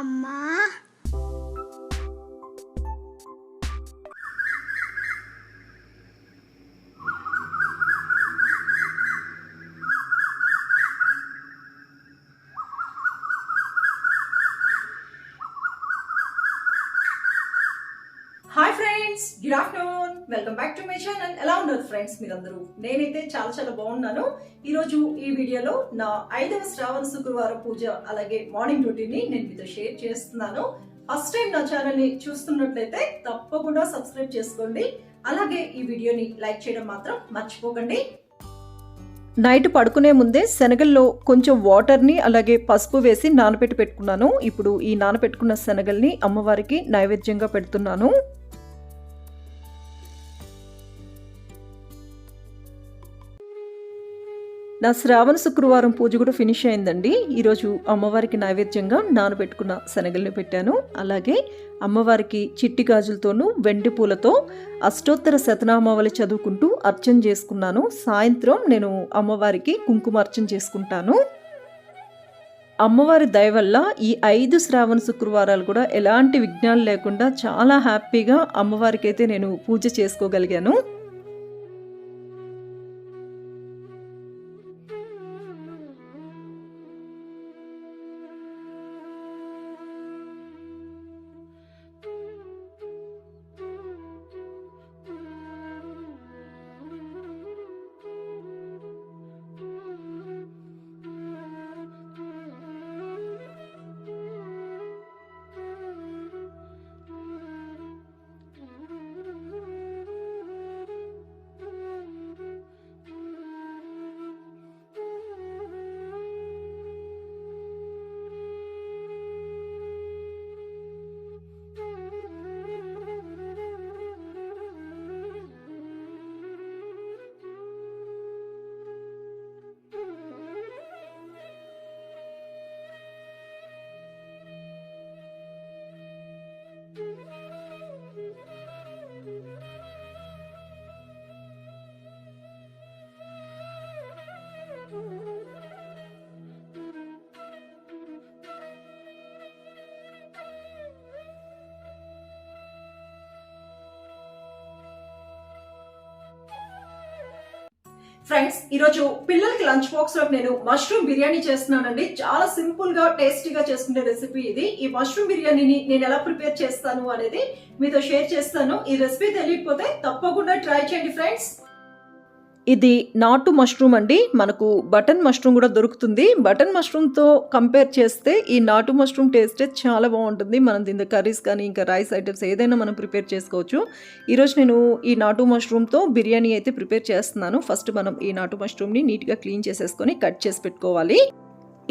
అమ్మా hi friends, good afternoon. Welcome back to my channel. ఎలా ఉన్నారు ఫ్రెండ్స్ మీరందరూ? నేనైతే చాలా బాగున్నాను. ఈరోజు ఈ వీడియోలో నా 5వ శ్రావణ శుక్రవారం పూజ అలాగే మార్నింగ్ రొటీన్ ని నేను మీతో షేర్ చేస్తున్నాను. ఫస్ట్ టైం నా ఛానల్ ని చూస్తున్నట్లయితే తప్పకుండా సబ్స్క్రైబ్ చేసుకోండి. అలాగే ఈ వీడియోని లైక్ చేయడం మాత్రం మర్చిపోకండి. నైట్ పడుకునే ముందే శనగల్లో కొంచెం వాటర్ని అలాగే పసుపు వేసి నానబెట్టి పెట్టుకున్నాను. ఇప్పుడు ఈ నానబెట్టుకున్న శనగల్ని అమ్మవారికి నైవేద్యంగా పెడుతున్నాను. నా శ్రావణ శుక్రవారం పూజ కూడా ఫినిష్ అయిందండి. ఈరోజు అమ్మవారికి నైవేద్యంగా నానబెట్టుకున్న శనగల్ని పెట్టాను. అలాగే అమ్మవారికి చిట్టి గాజులతోనూ వెండి పూలతో అష్టోత్తర శతనామావళి చదువుకుంటూ అర్చన చేసుకున్నాను. సాయంత్రం నేను అమ్మవారికి కుంకుమార్చన చేసుకుంటాను. అమ్మవారి దయ వల్ల ఈ 5 శ్రావణ శుక్రవారాలు కూడా ఎలాంటి విఘ్నాలు లేకుండా చాలా హ్యాపీగా అమ్మవారికి అయితే నేను పూజ చేసుకోగలిగాను. ఫ్రెండ్స్, ఈరోజు పిల్లలకి లంచ్ బాక్స్ లో నేను మష్రూమ్ బిర్యానీ చేస్తున్నానండి. చాలా సింపుల్ గా టేస్టీగా చేసుకునే రెసిపీ ఇది. ఈ మష్రూమ్ బిర్యానీని నేను ఎలా ప్రిపేర్ చేస్తాను అనేది మీతో షేర్ చేస్తాను. ఈ రెసిపీ తెలియకపోతే తప్పకుండా ట్రై చేయండి ఫ్రెండ్స్. ఇది నాటు మష్రూమ్ అండి. మనకు బటన్ మష్రూమ్ కూడా దొరుకుతుంది. బటన్ మష్రూమ్తో కంపేర్ చేస్తే ఈ నాటు మష్రూమ్ టేస్టే చాలా బాగుంటుంది. మనం దీని కర్రీస్ కానీ ఇంకా రైస్ ఐటమ్స్ ఏదైనా మనం ప్రిపేర్ చేసుకోవచ్చు. ఈరోజు నేను ఈ నాటు మష్రూమ్తో బిర్యానీ అయితే ప్రిపేర్ చేస్తున్నాను. ఫస్ట్ మనం ఈ నాటు మష్రూమ్ని నీట్గా క్లీన్ చేసేసుకొని కట్ చేసి పెట్టుకోవాలి.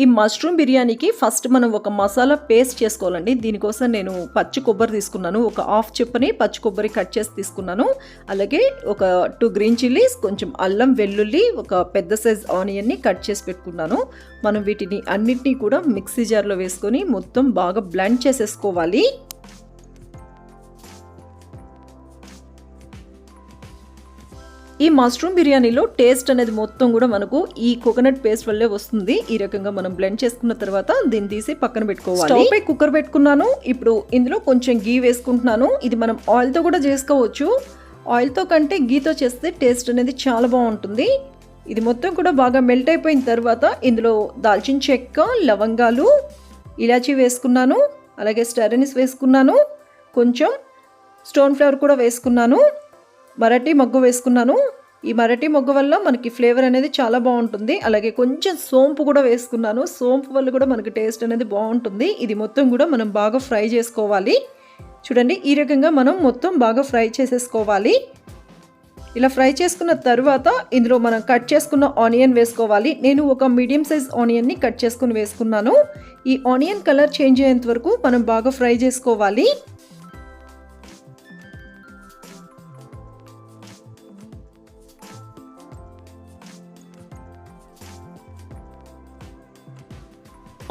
ఈ మష్రూమ్ బిర్యానీకి ఫస్ట్ మనం ఒక మసాలా పేస్ట్ చేసుకోవాలండి. దీనికోసం నేను పచ్చి కొబ్బరి తీసుకున్నాను. ఒక హాఫ్ చెప్పని పచ్చి కొబ్బరి కట్ చేసి తీసుకున్నాను. అలాగే ఒక 2 గ్రీన్ చిల్లీస్, కొంచెం అల్లం వెల్లుల్లి, ఒక పెద్ద సైజ్ ఆనియన్ని కట్ చేసి పెట్టుకున్నాను. మనం వీటిని అన్నిటినీ కూడా మిక్సీ జార్లో వేసుకొని మొత్తం బాగా బ్లెండ్ చేసేసుకోవాలి. ఈ మష్రూమ్ బిర్యానీలో టేస్ట్ అనేది మొత్తం కూడా మనకు ఈ కోకోనట్ పేస్ట్ వల్లే వస్తుంది. ఈ రకంగా మనం బ్లెండ్ చేసుకున్న తర్వాత దీన్ని తీసి పక్కన పెట్టుకోవాలి. స్టవ్ పై కుక్కర్ పెట్టుకున్నాను. ఇప్పుడు ఇందులో కొంచెం గీ వేసుకుంటున్నాను. ఇది మనం ఆయిల్తో కూడా చేసుకోవచ్చు. ఆయిల్తో కంటే గీతో చేస్తే టేస్ట్ అనేది చాలా బాగుంటుంది. ఇది మొత్తం కూడా బాగా మెల్ట్ అయిపోయిన తర్వాత ఇందులో దాల్చిన చెక్క, లవంగాలు, ఇలాచీ వేసుకున్నాను. అలాగే స్టార్ అనిస్ వేసుకున్నాను. కొంచెం స్టోన్ ఫ్లవర్ కూడా వేసుకున్నాను. మరాఠీ మొగ్గ వేసుకున్నాను. ఈ మరాఠీ మొగ్గ వల్ల మనకి ఫ్లేవర్ అనేది చాలా బాగుంటుంది. అలాగే కొంచెం సోంపు కూడా వేసుకున్నాను. సోంపు వల్ల కూడా మనకి టేస్ట్ అనేది బాగుంటుంది. ఇది మొత్తం కూడా మనం బాగా ఫ్రై చేసుకోవాలి. చూడండి, ఈ రకంగా మనం మొత్తం బాగా ఫ్రై చేసేసుకోవాలి. ఇలా ఫ్రై చేసుకున్న తర్వాత ఇందులో మనం కట్ చేసుకున్న ఆనియన్ వేసుకోవాలి. నేను ఒక మీడియం సైజ్ ఆనియన్ని కట్ చేసుకుని వేసుకున్నాను. ఈ ఆనియన్ కలర్ చేంజ్ అయ్యేంత వరకు మనం బాగా ఫ్రై చేసుకోవాలి.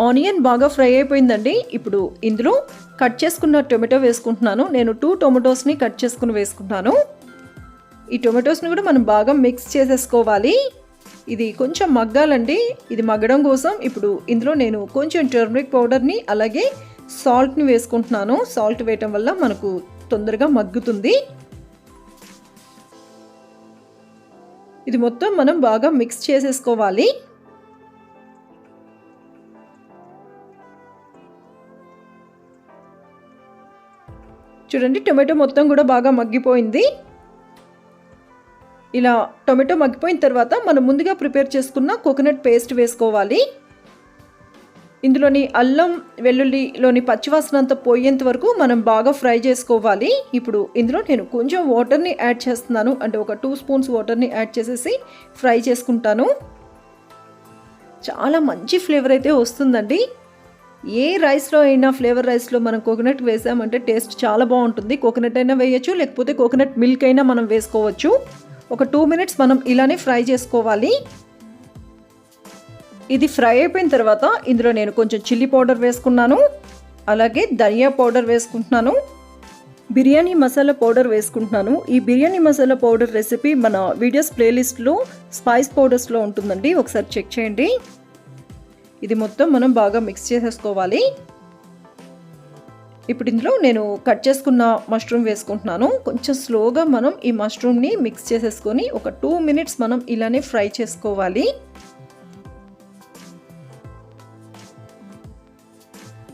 ఆనియన్ బాగా ఫ్రై అయిపోయిందండి. ఇప్పుడు ఇందులో కట్ చేసుకున్న టొమాటో వేసుకుంటున్నాను. నేను 2 టొమాటోస్ని కట్ చేసుకుని వేసుకుంటాను. ఈ టొమాటోస్ని కూడా మనం బాగా మిక్స్ చేసేసుకోవాలి. ఇది కొంచెం మగ్గాలండి. ఇది మగ్గడం కోసం ఇప్పుడు ఇందులో నేను కొంచెం టర్మరిక్ పౌడర్ని అలాగే సాల్ట్ని వేసుకుంటున్నాను. సాల్ట్ వేయటం వల్ల మనకు తొందరగా మగ్గుతుంది. ఇది మొత్తం మనం బాగా మిక్స్ చేసేసుకోవాలి. చూడండి టొమాటో మొత్తం కూడా బాగా మగ్గిపోయింది. ఇలా టొమాటో మగ్గిపోయిన తర్వాత మనం ముందుగా ప్రిపేర్ చేసుకున్న కోకోనట్ పేస్ట్ వేసుకోవాలి. ఇందులోని అల్లం వెల్లుల్లిలోని పచ్చివాసన అంతా పోయేంత వరకు మనం బాగా ఫ్రై చేసుకోవాలి. ఇప్పుడు ఇందులో నేను కొంచెం వాటర్ని యాడ్ చేస్తున్నాను. అంటే ఒక 2 స్పూన్స్ వాటర్ని యాడ్ చేసేసి ఫ్రై చేసుకుంటాను. చాలా మంచి ఫ్లేవర్ అయితే వస్తుందండి. ఏ రైస్లో అయినా ఫ్లేవర్ రైస్లో మనం కోకోనట్ వేసామంటే టేస్ట్ చాలా బాగుంటుంది. కోకోనట్ అయినా వేయచ్చు, లేకపోతే కోకోనట్ మిల్క్ అయినా మనం వేసుకోవచ్చు. ఒక 2 మినిట్స్ మనం ఇలానే ఫ్రై చేసుకోవాలి. ఇది ఫ్రై అయిపోయిన తర్వాత ఇందులో నేను కొంచెం చిల్లీ పౌడర్ వేసుకున్నాను, అలాగే ధనియా పౌడర్ వేసుకుంటున్నాను, బిర్యానీ మసాలా పౌడర్ వేసుకుంటున్నాను. ఈ బిర్యానీ మసాలా పౌడర్ రెసిపీ మన వీడియోస్ ప్లేలిస్ట్లో స్పైస్ పౌడర్స్లో ఉంటుందండి, ఒకసారి చెక్ చేయండి. ఇది మొత్తం మనం బాగా మిక్స్ చేసేసుకోవాలి. ఇప్పుడు ఇందులో నేను కట్ చేసుకున్న మష్రూమ్ వేసుకుంటున్నాను. కొంచెం స్లోగా మనం ఈ మష్రూమ్ని మిక్స్ చేసేసుకొని ఒక 2 మినిట్స్ మనం ఇలానే ఫ్రై చేసుకోవాలి.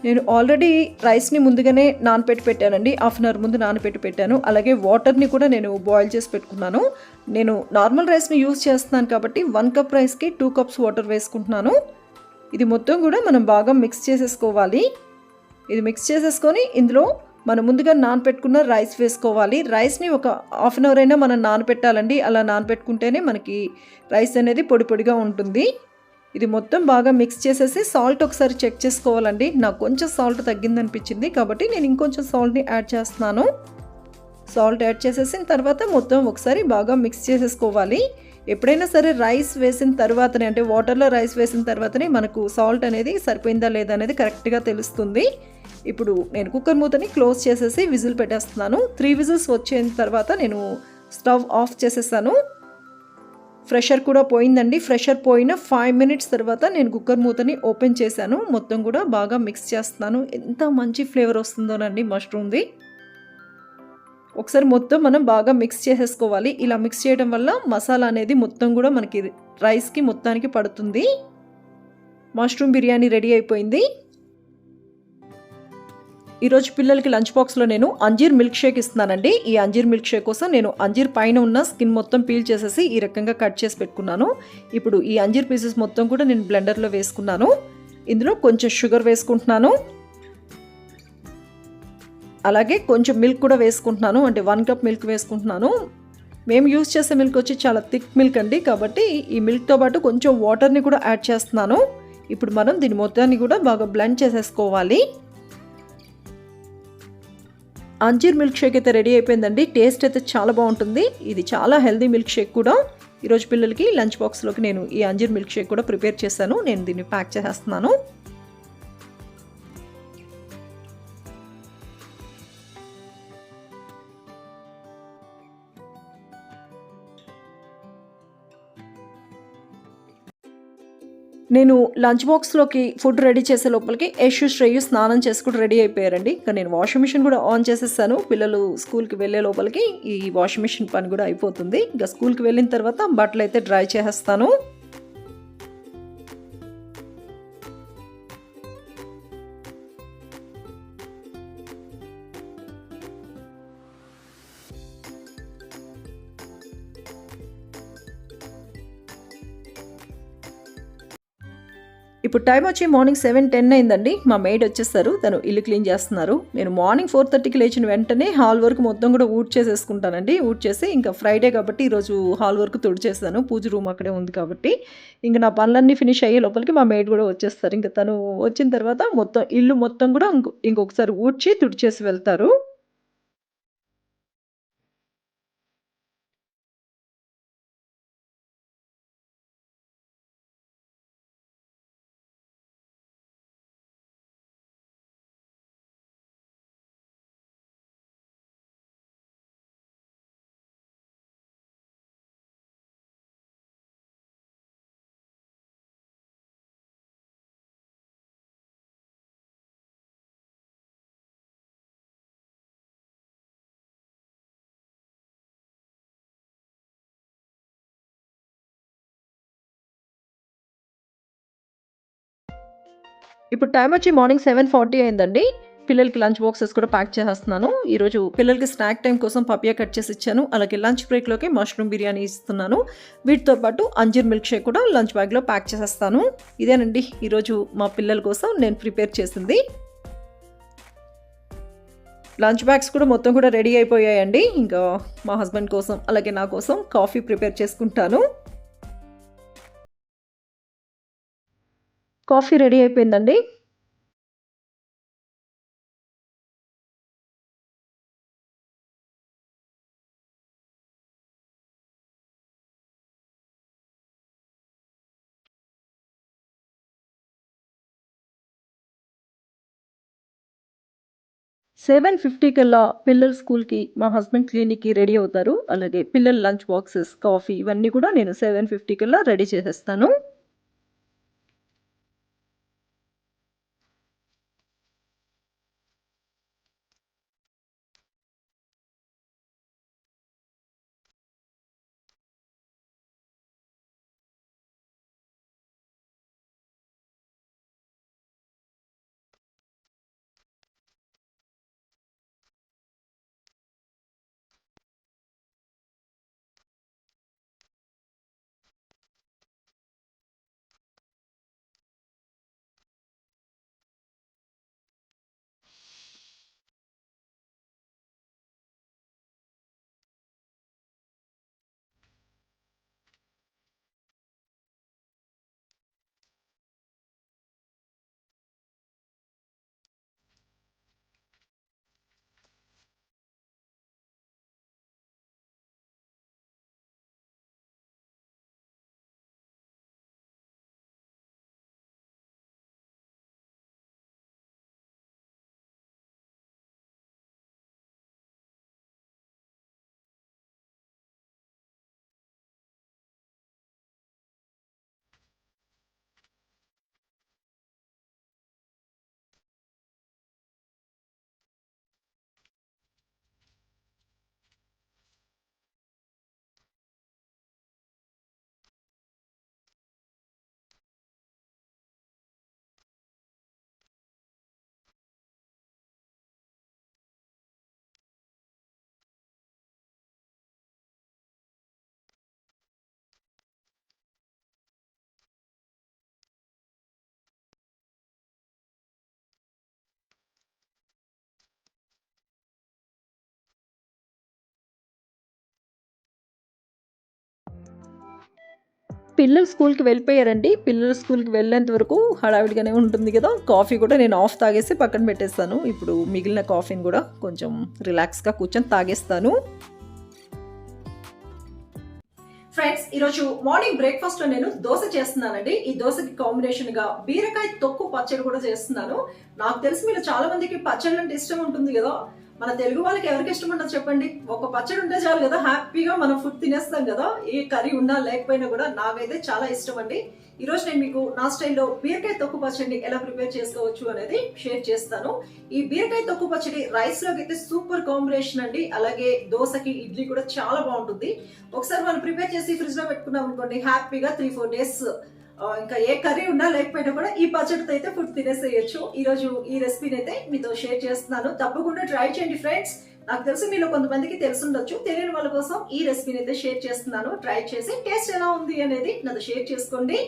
నేను ఆల్రెడీ రైస్ని ముందుగానే నానపెట్టి పెట్టానండి. హాఫ్ అన్ అవర్ ముందు నానపెట్టి పెట్టాను. అలాగే వాటర్ని కూడా నేను బాయిల్ చేసి పెట్టుకున్నాను. నేను నార్మల్ రైస్ని యూజ్ చేస్తున్నాను కాబట్టి 1 కప్ రైస్కి 2 కప్స్ వాటర్ వేసుకుంటున్నాను. ఇది మొత్తం కూడా మనం బాగా మిక్స్ చేసేసుకోవాలి. ఇది మిక్స్ చేసేసుకొని ఇందులో మనం ముందుగా నానపెట్టుకున్న రైస్ వేసుకోవాలి. రైస్ని ఒక హాఫ్ అన్ అవర్ అయినా మనం నానపెట్టాలండి. అలా నానపెట్టుకుంటేనే మనకి రైస్ అనేది పొడి పొడిగా ఉంటుంది. ఇది మొత్తం బాగా మిక్స్ చేసేసి సాల్ట్ ఒకసారి చెక్ చేసుకోవాలండి. నాకు కొంచెం సాల్ట్ తగ్గిందనిపించింది కాబట్టి నేను ఇంకొంచెం సాల్ట్ని యాడ్ చేస్తున్నాను. సాల్ట్ యాడ్ చేసేసిన తర్వాత మొత్తం ఒకసారి బాగా మిక్స్ చేసేసుకోవాలి. ఎప్పుడైనా సరే రైస్ వేసిన తర్వాతనే, అంటే వాటర్లో రైస్ వేసిన తర్వాతనే మనకు సాల్ట్ అనేది సరిపోయిందా లేదా అనేది కరెక్ట్గా తెలుస్తుంది. ఇప్పుడు నేను కుక్కర్ మూతని క్లోజ్ చేసేసి విజిల్ పెట్టేస్తున్నాను. 3 విజిల్స్ వచ్చిన తర్వాత నేను స్టవ్ ఆఫ్ చేసేసాను. ప్రెషర్ కూడా పోయిందండి. ప్రెషర్ పోయిన 5 మినిట్స్ తర్వాత నేను కుక్కర్ మూతని ఓపెన్ చేశాను. మొత్తం కూడా బాగా మిక్స్ చేస్తున్నాను. ఎంత మంచి ఫ్లేవర్ వస్తుందోనండి మష్రూమ్ది. ఒకసారి మొత్తం మనం బాగా మిక్స్ చేసేసుకోవాలి. ఇలా మిక్స్ చేయడం వల్ల మసాలా అనేది మొత్తం కూడా మనకి రైస్కి మొత్తానికి పడుతుంది. మష్రూమ్ బిర్యానీ రెడీ అయిపోయింది. ఈరోజు పిల్లలకి లంచ్ బాక్స్లో నేను అంజీర్ మిల్క్ షేక్ ఇస్తున్నానండి. ఈ అంజీర్ మిల్క్ షేక్ కోసం నేను అంజీర్ పైన ఉన్న స్కిన్ మొత్తం పీల్ చేసేసి ఈ రకంగా కట్ చేసి పెట్టుకున్నాను. ఇప్పుడు ఈ అంజీర్ పీసెస్ మొత్తం కూడా నేను బ్లెండర్లో వేసుకున్నాను. ఇందులో కొంచెం షుగర్ వేసుకుంటున్నాను, అలాగే కొంచెం మిల్క్ కూడా వేసుకుంటున్నాను. అంటే 1 కప్ మిల్క్ వేసుకుంటున్నాను. మేము యూజ్ చేసే మిల్క్ వచ్చి చాలా థిక్ మిల్క్ అండి, కాబట్టి ఈ మిల్క్తో పాటు కొంచెం వాటర్ని కూడా యాడ్ చేస్తున్నాను. ఇప్పుడు మనం దీని మొత్తాన్ని కూడా బాగా బ్లెండ్ చేసేసుకోవాలి. అంజీర్ మిల్క్ షేక్ అయితే రెడీ అయిపోయిందండి. టేస్ట్ అయితే చాలా బాగుంటుంది. ఇది చాలా హెల్దీ మిల్క్ షేక్ కూడా. ఈరోజు పిల్లలకి లంచ్ బాక్స్లోకి నేను ఈ అంజీర్ మిల్క్ షేక్ కూడా ప్రిపేర్ చేశాను. నేను దీన్ని ప్యాక్ చేసేస్తున్నాను. నేను లంచ్ బాక్స్లోకి ఫుడ్ రెడీ చేసే లోపలికి యశు శ్రేయు స్నానం చేసి కూడా రెడీ అయిపోయారండి. ఇంకా నేను వాషింగ్ మిషన్ కూడా ఆన్ చేసేసాను. పిల్లలు స్కూల్కి వెళ్ళే లోపలికి ఈ వాషింగ్ మిషన్ పని కూడా అయిపోతుంది. ఇంకా స్కూల్కి వెళ్ళిన తర్వాత బట్టలు అయితే డ్రై చేసేస్తాను. ఇప్పుడు టైం వచ్చి మార్నింగ్ 7:10 అయిందండి. మా మెయిడ్ వచ్చేస్తారు, తను ఇల్లు క్లీన్ చేస్తున్నారు. నేను మార్నింగ్ 4:30కి లేచిన వెంటనే హాల్ వర్క్ మొత్తం కూడా ఊడ్ చేసేసుకుంటానండి. ఊడ్ చేసి ఇంకా ఫ్రైడే కాబట్టి ఈరోజు హాల్ వర్క్ తుడిచేస్తాను. పూజ రూమ్ అక్కడే ఉంది కాబట్టి ఇంకా నా పనులన్నీ ఫినిష్ అయ్యే లోపలికి మా మెయిడ్ కూడా వచ్చేస్తారు. ఇంకా తను వచ్చిన తర్వాత మొత్తం ఇల్లు మొత్తం కూడా ఇంకొకసారి ఊడ్చి తుడిచేసి వెళ్తారు. ఇప్పుడు టైం వచ్చి మార్నింగ్ 7:40 అయిందండి. పిల్లలకి లంచ్ బాక్సెస్ కూడా ప్యాక్ చేసేస్తున్నాను. ఈరోజు పిల్లలకి స్నాక్ టైం కోసం పపియా కట్ చేసి ఇచ్చాను. అలాగే లంచ్ బ్రేక్లోకి మష్రూమ్ బిర్యానీ ఇస్తున్నాను. వీటితో పాటు అంజీర్ మిల్క్ షేక్ కూడా లంచ్ బ్యాగ్లో ప్యాక్ చేసేస్తాను. ఇదేనండి ఈరోజు మా పిల్లల కోసం నేను ప్రిపేర్ చేసింది. లంచ్ బ్యాగ్స్ కూడా మొత్తం కూడా రెడీ అయిపోయాయండి. ఇంకా మా హస్బెండ్ కోసం అలాగే నా కోసం కాఫీ ప్రిపేర్ చేసుకుంటాను. కాఫీ రెడీ అయిపోయిందండి. సెవెన్ 50 కల్లా పిల్లల స్కూల్కి మా హస్బెండ్ క్లినిక్కి రెడీ అవుతారు. అలాగే పిల్లల లంచ్ బాక్సెస్ కాఫీ ఇవన్నీ కూడా నేను 7:50 కల్లా రెడీ చేసేస్తాను. పిల్లలు స్కూల్కి వెళ్ళిపోయారండి. పిల్లలు స్కూల్కి వెళ్ళేంత వరకు హడావిడిగానే ఉంటుంది కదా. కాఫీ కూడా నేను ఆఫ్ తాగేసి పక్కన పెట్టేస్తాను. ఇప్పుడు మిగిలిన కాఫీని కూడా కొంచెం రిలాక్స్గా కూర్చొని తాగేస్తాను. ఫ్రెండ్స్, ఈరోజు మార్నింగ్ బ్రేక్ఫాస్ట్ లో నేను దోశ చేస్తున్నానండి. ఈ దోశకి కాంబినేషన్ గా బీరకాయ తొక్కు పచ్చడి కూడా చేస్తున్నాను. నాకు తెలిసి మీరు చాలా మందికి పచ్చడి అంటే ఇష్టం ఉంటుంది కదా. మన తెలుగు వాళ్ళకి ఎవరికి ఇష్టం ఉండదు చెప్పండి. ఒక పచ్చడి ఉంటే చాలు కదా, హ్యాపీగా మనం ఫుడ్ తినేస్తాం కదా. ఏ కర్రీ ఉన్నా లేకపోయినా కూడా నాకైతే చాలా ఇష్టం అండి. ఈ రోజు నేను మీకు నా స్టైల్లో బీరకాయ తొక్కు పచ్చడిని ఎలా ప్రిపేర్ చేసుకోవచ్చు అనేది షేర్ చేస్తాను. ఈ బీరకాయ తొక్కు పచ్చడి రైస్ లోకి అయితే సూపర్ కాంబినేషన్ అండి. అలాగే దోశకి ఇడ్లీ కూడా చాలా బాగుంటుంది. ఒకసారి మనం ప్రిపేర్ చేసి ఫ్రిడ్జ్ లో పెట్టుకున్నాం అనుకోండి, హ్యాపీగా 3-4 డేస్ ఇంకా ఏ కర్రీ ఉన్నా లేకపోయినా కూడా ఈ పచ్చడితో అయితే ఫుడ్ తినేసేయచ్చు. ఈ రోజు ఈ రెసిపీని అయితే మీతో షేర్ చేస్తున్నాను. తప్పకుండా ట్రై చేయండి ఫ్రెండ్స్. నాకు తెలిసి మీలో కొంతమందికి తెలుసుండొచ్చు, తెలియని వాళ్ళ కోసం ఈ రెసిపీని అయితే షేర్ చేస్తున్నాను. ట్రై చేసి టేస్ట్ ఎలా ఉంది అనేది నాతో షేర్ చేసుకోండి.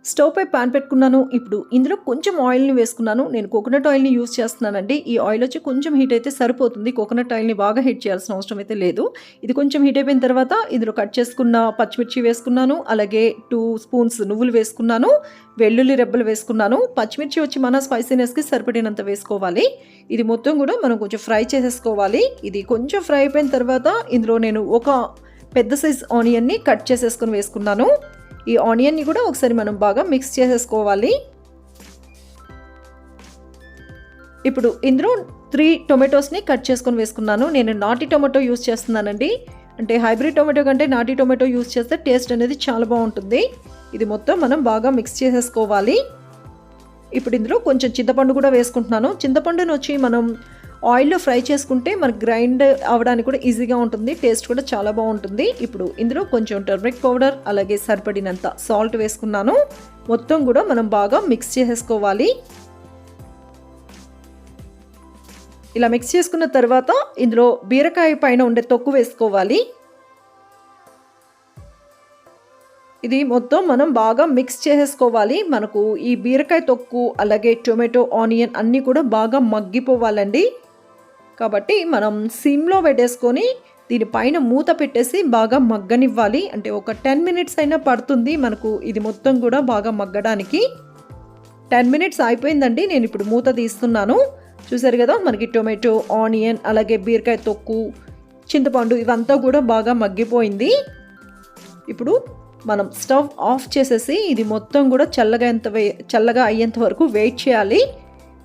స్టవ్ పై పాన్ పెట్టుకున్నాను. ఇప్పుడు ఇందులో కొంచెం ఆయిల్ని వేసుకున్నాను. నేను కోకోనట్ ఆయిల్ని యూజ్ చేస్తున్నానండి. ఈ ఆయిల్ వచ్చి కొంచెం హీట్ అయితే సరిపోతుంది. కోకోనట్ ఆయిల్ని బాగా హీట్ చేయాల్సిన అవసరం అయితే లేదు. ఇది కొంచెం హీట్ అయిపోయిన తర్వాత ఇందులో కట్ చేసుకున్న పచ్చిమిర్చి వేసుకున్నాను. అలాగే 2 స్పూన్స్ నువ్వులు వేసుకున్నాను. వెల్లుల్లి రెబ్బలు వేసుకున్నాను. పచ్చిమిర్చి వచ్చి మన స్పైసీనెస్కి సరిపడినంత వేసుకోవాలి. ఇది మొత్తం కూడా మనం కొంచెం ఫ్రై చేసేసుకోవాలి. ఇది కొంచెం ఫ్రై అయిపోయిన తర్వాత ఇందులో నేను ఒక పెద్ద సైజ్ ఆనియన్ని కట్ చేసేసుకొని వేసుకున్నాను. ఈ ఆనియన్ని కూడా ఒకసారి మనం బాగా మిక్స్ చేసేసుకోవాలి. ఇప్పుడు ఇందులో 3 టొమాటోస్ని కట్ చేసుకొని వేసుకున్నాను. నేను నాటి టొమాటో యూస్ చేస్తున్నానండి. అంటే హైబ్రిడ్ టొమాటో కంటే నాటి టొమాటో యూస్ చేస్తే టేస్ట్ అనేది చాలా బాగుంటుంది. ఇది మొత్తం మనం బాగా మిక్స్ చేసేసుకోవాలి. ఇప్పుడు ఇందులో కొంచెం చింతపండు కూడా వేసుకుంటున్నాను. చింతపండుని వచ్చి మనం ఆయిల్లో ఫ్రై చేసుకుంటే మనకు గ్రైండ్ అవ్వడానికి కూడా ఈజీగా ఉంటుంది. టేస్ట్ కూడా చాలా బాగుంటుంది. ఇప్పుడు ఇందులో కొంచెం టర్మరిక్ పౌడర్ అలాగే సరిపడినంత సాల్ట్ వేసుకున్నాను. మొత్తం కూడా మనం బాగా మిక్స్ చేసేసుకోవాలి. ఇలా మిక్స్ చేసుకున్న తర్వాత ఇందులో బీరకాయ పైన ఉండే తొక్కు వేసుకోవాలి. ఇది మొత్తం మనం బాగా మిక్స్ చేసేసుకోవాలి. మనకు ఈ బీరకాయ తొక్కు అలాగే టొమాటో, ఆనియన్ అన్నీ కూడా బాగా మగ్గిపోవాలండి. కాబట్టి మనం సిమ్లో పెట్టేసుకొని దీనిపైన మూత పెట్టేసి బాగా మగ్గనివ్వాలి. అంటే ఒక 10 మినిట్స్ అయినా పడుతుంది మనకు ఇది మొత్తం కూడా బాగా మగ్గడానికి. 10 మినిట్స్ అయిపోయిందండి. నేను ఇప్పుడు మూత తీస్తున్నాను. చూసారు కదా, మనకి టొమాటో, ఆనియన్ అలాగే బీరకాయ తొక్కు, చింతపండు ఇవంతా కూడా బాగా మగ్గిపోయింది. ఇప్పుడు మనం స్టవ్ ఆఫ్ చేసేసి ఇది మొత్తం కూడా చల్లగా అయ్యేంత వరకు వెయిట్ చేయాలి.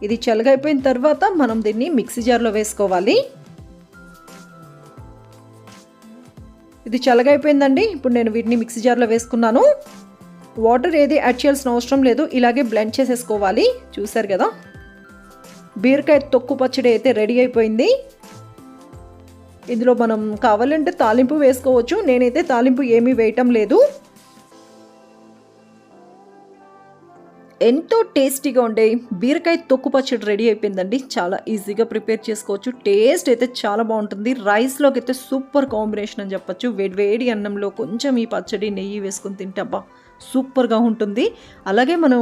ఇది చల్లగా అయిపోయిన తర్వాత మనం దీన్ని మిక్సీ జార్లో వేసుకోవాలి. ఇది చల్లగా అయిపోయిందండి. ఇప్పుడు నేను వీటిని మిక్సీ జార్లో వేసుకున్నాను. వాటర్ ఏది యాడ్ చేయాల్సిన అవసరం లేదు, ఇలాగే బ్లెండ్ చేసేసుకోవాలి. చూసారు కదా, బీరకాయ తొక్కు పచ్చడి అయితే రెడీ అయిపోయింది. ఇందులో మనం కావాలంటే తాలింపు వేసుకోవచ్చు. నేనైతే తాలింపు ఏమీ వేయటం లేదు. ఎంతో టేస్టీగా ఉండే బీరకాయ తొక్కు పచ్చడి రెడీ అయిపోయిందండి. చాలా ఈజీగా ప్రిపేర్ చేసుకోవచ్చు. టేస్ట్ అయితే చాలా బాగుంటుంది. రైస్లోకి అయితే సూపర్ కాంబినేషన్ అని చెప్పచ్చు. వేడి అన్నంలో కొంచెం ఈ పచ్చడి నెయ్యి వేసుకొని తింటే అబ్బా సూపర్గా ఉంటుంది. అలాగే మనం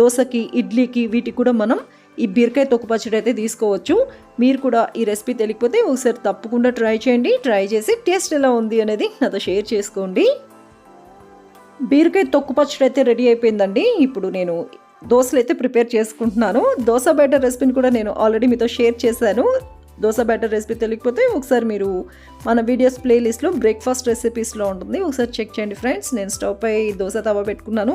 దోశకి, ఇడ్లీకి వీటికి కూడా మనం ఈ బీరకాయ తొక్కు పచ్చడి అయితే తీసుకోవచ్చు. మీరు కూడా ఈ రెసిపీ తెలియకపోతే ఒకసారి తప్పకుండా ట్రై చేయండి. ట్రై చేసి టేస్ట్ ఎలా ఉంది అనేది నాతో షేర్ చేసుకోండి. బీరకాయ తొక్కు పచ్చడి అయితే రెడీ అయిపోయిందండి. ఇప్పుడు నేను దోశలు అయితే ప్రిపేర్ చేసుకుంటున్నాను. దోశ బ్యాటర్ రెసిపీని కూడా నేను ఆల్రెడీ మీతో షేర్ చేశాను. దోశ బ్యాటర్ రెసిపీ తెలియకపోతే ఒకసారి మీరు మన వీడియోస్ ప్లేలిస్ట్లో బ్రేక్ఫాస్ట్ రెసిపీస్లో ఉంటుంది, ఒకసారి చెక్ చేయండి ఫ్రెండ్స్. నేను స్టవ్ పై దోశ తవా పెట్టుకున్నాను.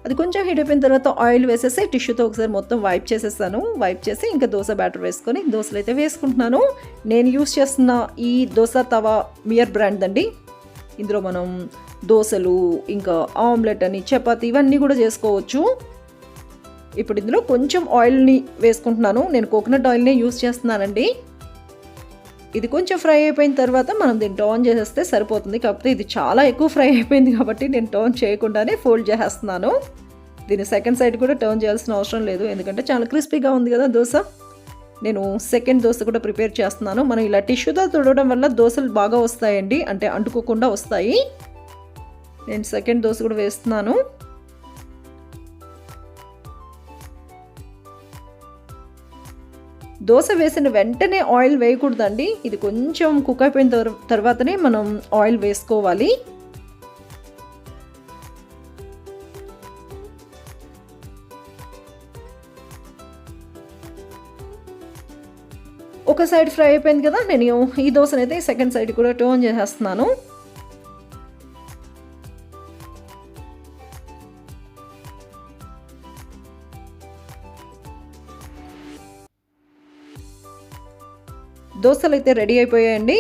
అది కొంచెం హీట్ అయిపోయిన తర్వాత ఆయిల్ వేసేసి టిష్యూతో ఒకసారి మొత్తం వైప్ చేసేస్తాను. వైప్ చేసి ఇంకా దోశ బ్యాటర్ వేసుకొని దోశలు అయితే వేసుకుంటున్నాను. నేను యూస్ చేస్తున్న ఈ దోశ తవా మియర్ బ్రాండ్ అండి. ఇందులో మనం దోశలు, ఇంకా ఆమ్లెట్ అని, చపాతీ ఇవన్నీ కూడా చేసుకోవచ్చు. ఇప్పుడు ఇందులో కొంచెం ఆయిల్ని వేసుకుంటున్నాను. నేను కోకోనట్ ఆయిల్నే యూస్ చేస్తున్నానండి. ఇది కొంచెం ఫ్రై అయిపోయిన తర్వాత మనం దీన్ని టర్న్ చేసేస్తే సరిపోతుంది. కాకపోతే ఇది చాలా ఎక్కువ ఫ్రై అయిపోయింది కాబట్టి నేను టర్న్ చేయకుండానే ఫోల్డ్ చేసేస్తున్నాను. దీన్ని సెకండ్ సైడ్ కూడా టర్న్ చేయాల్సిన అవసరం లేదు, ఎందుకంటే చాలా క్రిస్పీగా ఉంది కదా దోశ. నేను సెకండ్ దోశ కూడా ప్రిపేర్ చేస్తున్నాను. మనం ఇలా టిష్యూతో తుడవడం వల్ల దోశలు బాగా వస్తాయండి, అంటే అంటుకోకుండా వస్తాయి. నేను సెకండ్ దోశ కూడా వేస్తున్నాను. దోశ వేసిన వెంటనే ఆయిల్ వేయకూడదండి. ఇది కొంచెం కుక్ అయిపోయిన తర్వాతనే మనం ఆయిల్ వేసుకోవాలి. ఒక సైడ్ ఫ్రై అయిపోయింది కదా, నేను ఈ దోశనైతే సెకండ్ సైడ్ కూడా టర్న్ చేసేస్తున్నాను. దోశలు అయితే రెడీ అయిపోయాయండి.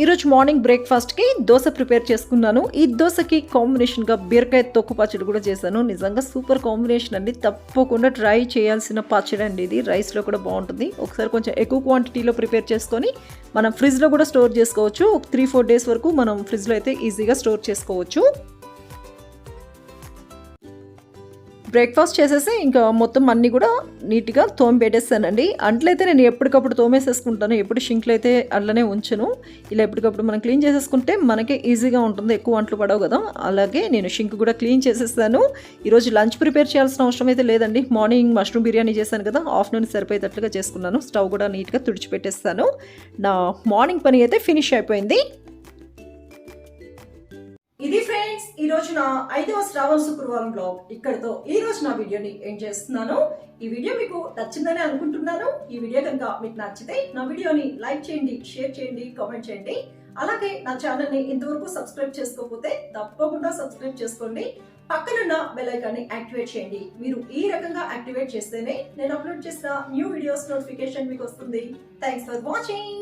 ఈరోజు మార్నింగ్ బ్రేక్ఫాస్ట్కి దోశ ప్రిపేర్ చేసుకున్నాను. ఈ దోశకి కాంబినేషన్గా బీరకాయ తొక్కు పచ్చడి కూడా చేశాను. నిజంగా సూపర్ కాంబినేషన్ అండి. తప్పకుండా ట్రై చేయాల్సిన పచ్చడి అండి ఇది. రైస్లో కూడా బాగుంటుంది. ఒకసారి కొంచెం ఎక్కువ క్వాంటిటీలో ప్రిపేర్ చేసుకొని మనం ఫ్రిడ్జ్లో కూడా స్టోర్ చేసుకోవచ్చు. ఒక 3-4 డేస్ వరకు మనం ఫ్రిడ్జ్లో అయితే ఈజీగా స్టోర్ చేసుకోవచ్చు. బ్రేక్ఫాస్ట్ చేసేసి ఇంకా మొత్తం అన్నీ కూడా నీట్గా తోమి పెట్టేస్తానండి. అంట్లయితే నేను ఎప్పటికప్పుడు తోమేసేసుకుంటాను. ఎప్పుడు షింక్లో అయితే అట్లనే ఉంచను. ఇలా ఎప్పటికప్పుడు మనం క్లీన్ చేసేసుకుంటే మనకే ఈజీగా ఉంటుంది, ఎక్కువ అంట్లు పడవు కదా. అలాగే నేను షింక్ కూడా క్లీన్ చేసేస్తాను. ఈరోజు లంచ్ ప్రిపేర్ చేయాల్సిన అవసరం అయితే లేదండి. మార్నింగ్ మష్రూమ్ బిర్యానీ చేశాను కదా, ఆఫ్టర్నూన్ సరిపోయేటట్లుగా చేసుకున్నాను. స్టవ్ కూడా నీట్గా తుడిచిపెట్టేస్తాను. నా మార్నింగ్ పని అయితే ఫినిష్ అయిపోయింది. ఇది ఫ్రెండ్స్ ఈరోజు నా 5వ శ్రావణ శుక్రవారం బ్లాగ్. ఇక్కడితో ఈ రోజు నా వీడియోని ఎండ్ చేస్తున్నాను. ఈ వీడియో మీకు నచ్చిందని అనుకుంటున్నాను. ఈ వీడియో కనుక మీకు నచ్చితే నా వీడియోని లైక్ చేయండి, షేర్ చేయండి, కామెంట్ చేయండి. అలాగే నా ఛానల్ని ఇంతవరకు సబ్స్క్రైబ్ చేసుకోకపోతే తప్పకుండా సబ్స్క్రైబ్ చేసుకోండి. పక్కనున్న బెల్ ఐకాన్ని యాక్టివేట్ చేయండి. మీరు ఈ రకంగా యాక్టివేట్ చేస్తేనే నేను అప్లోడ్ చేసిన న్యూ వీడియోస్ నోటిఫికేషన్ మీకు వస్తుంది. Thanks for watching.